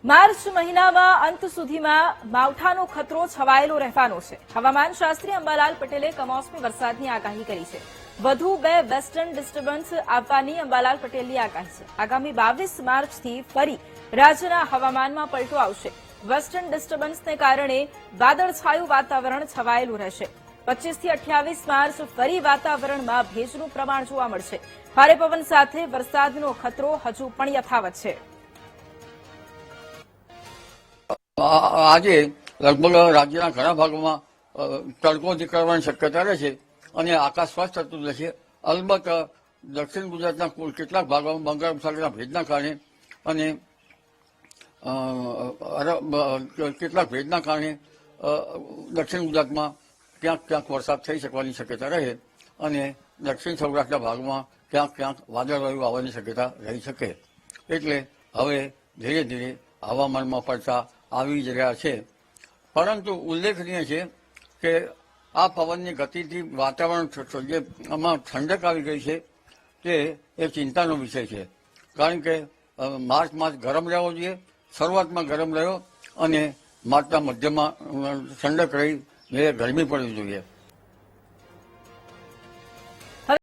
March મહિનામાં અંત સુધીમાં માવઠાનો ખતરો છવાયેલો રહેવાનો છે. હવામાન શાસ્ત્રી અંબાલાલ પટેલે કમોસમી વરસાદની આગાહી કરી છે. વધુ 2 વેસ્ટર્ન ડિસ્ટર્બન્સ આવવાની અંબાલાલ પટેલની આગાહી છે. આગામી 22 માર્ચથી ફરી રાજ્યના હવામાનમાં પલટો આવશે. વેસ્ટર્ન ડિસ્ટર્બન્સને કારણે વાદળછાયું વાતાવરણ છવાયેલું રહેશે. 25 થી 28 માર્ચ ફરી વાતાવરણમાં ભેજનું પ્રમાણ જોવા મળશે. ભારે પવન સાથે વરસાદનો ખતરો હજુ પણ યથાવત છે. આજે લગભગ રાજ્યના ઘણા ભાગોમાં તડકો નીકળવાની શક્યતા રહે છે અને આકાશ સ્વચ્છ થતું રહેશે. અલબત્ત દક્ષિણ ગુજરાતના કેટલાક ભાગોમાં બંગાળ ઉપસાગરના ભેજના કારણે અને કેટલાક ભેજના કારણે દક્ષિણ ગુજરાતમાં ક્યાંક વરસાદ થઈ શકવાની શક્યતા રહે અને દક્ષિણ સૌરાષ્ટ્રના ભાગમાં ક્યાંક વાદળવાયુ આવવાની શક્યતા રહી શકે. એટલે હવે ધીરે ધીરે હવામાનમાં પડતા આવી જ રહ્યા છે. પરંતુ ઉલ્લેખનીય છે કે આ પવનની ગતિથી વાતાવરણ જે આમાં ઠંડક આવી ગઈ છે તે એક ચિંતાનો વિષય છે. કારણ કે માર્ચ માસ ગરમ રહેવો જોઈએ, શરૂઆતમાં ગરમ રહ્યો અને માર્ચના મધ્યમાં ઠંડક રહી, ગરમી પડવી જોઈએ.